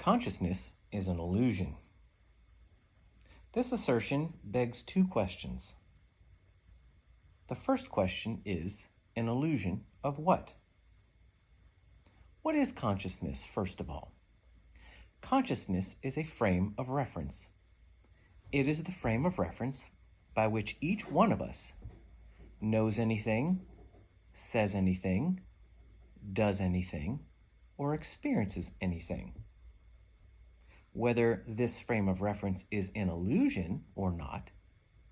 Consciousness is an illusion. This assertion begs two questions. The first question is, an illusion of what? What is consciousness, first of all? Consciousness is a frame of reference. It is the frame of reference by which each one of us knows anything, says anything, does anything, or experiences anything. Whether this frame of reference is an illusion or not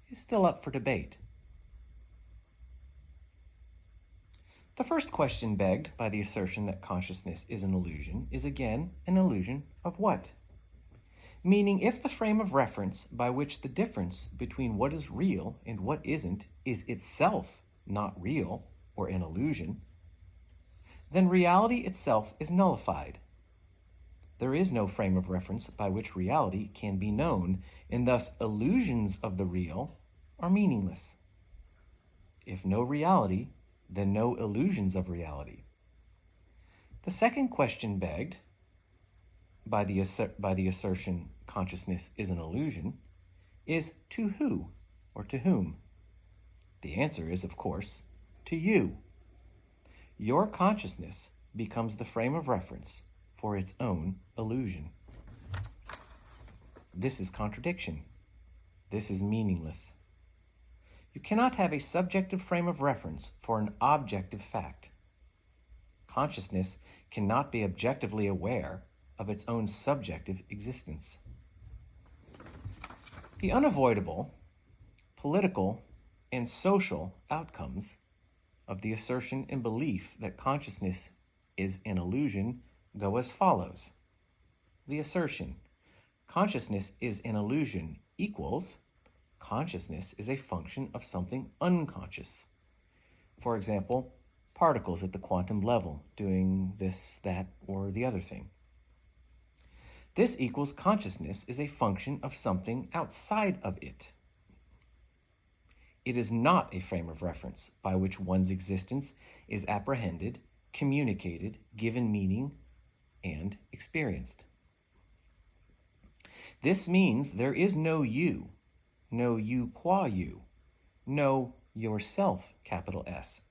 is still up for debate. The first question begged by the assertion that consciousness is an illusion is again an illusion of what? Meaning, if the frame of reference by which the difference between what is real and what isn't is itself not real or an illusion, then reality itself is nullified. There is no frame of reference by which reality can be known, and thus illusions of the real are meaningless. If no reality, then no illusions of reality. The second question begged by the assertion consciousness is an illusion is to who or to whom? The answer is, of course, to you. Your consciousness becomes the frame of reference for its own illusion. This is contradiction. This is meaningless. You cannot have a subjective frame of reference for an objective fact. Consciousness cannot be objectively aware of its own subjective existence. The unavoidable political and social outcomes of the assertion and belief that consciousness is an illusion go as follows. The assertion, consciousness is an illusion, equals consciousness is a function of something unconscious. For example, particles at the quantum level doing this, that, or the other thing. This equals consciousness is a function of something outside of it. It is not a frame of reference by which one's existence is apprehended, communicated, given meaning, and experienced. This means there is no you qua you, no yourself, capital S.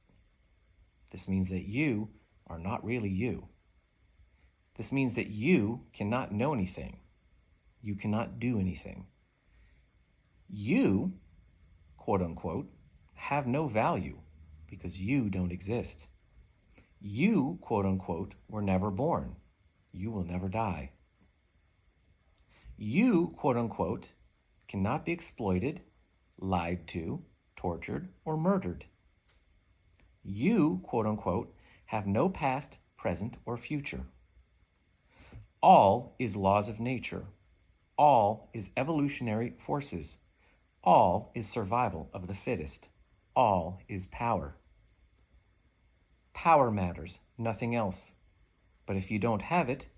This means that you are not really you. This means that you cannot know anything. You cannot do anything. You, quote unquote, have no value because you don't exist. You, quote unquote, were never born. You will never die. You, quote unquote, cannot be exploited, lied to, tortured, or murdered. You, quote unquote, have no past, present, or future. All is laws of nature. All is evolutionary forces. All is survival of the fittest. All is power. Power matters, nothing else. But if you don't have it,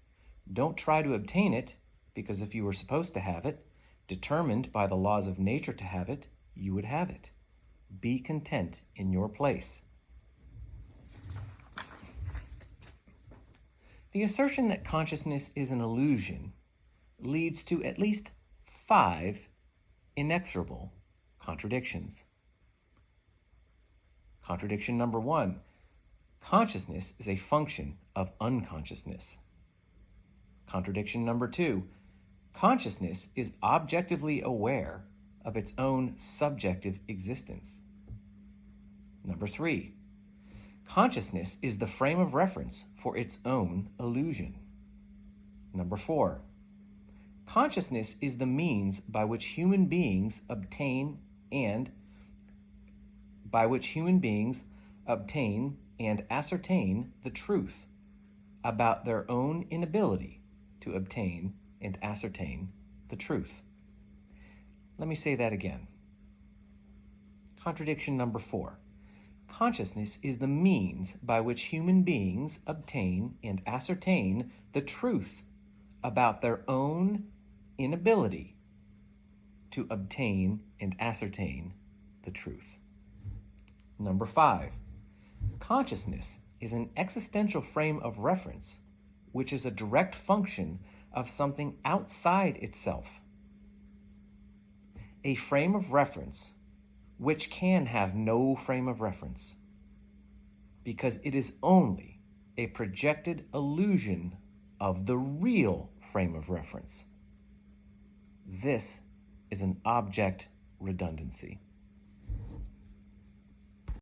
don't try to obtain it, because if you were supposed to have it, determined by the laws of nature to have it, you would have it. Be content in your place. The assertion that consciousness is an illusion leads to at least 5 inexorable contradictions. Contradiction number 1, consciousness is a function of unconsciousness. Contradiction number 2, consciousness is objectively aware of its own subjective existence. Number 3, consciousness is the frame of reference for its own illusion. Number 4, consciousness is the means by which human beings obtain and ascertain the truth about their own inability to obtain and ascertain the truth. Let me say that again. Contradiction number 4. Consciousness is the means by which human beings obtain and ascertain the truth about their own inability to obtain and ascertain the truth. Number 5. Consciousness is an existential frame of reference which is a direct function of something outside itself. A frame of reference which can have no frame of reference, because it is only a projected illusion of the real frame of reference. This is an object redundancy.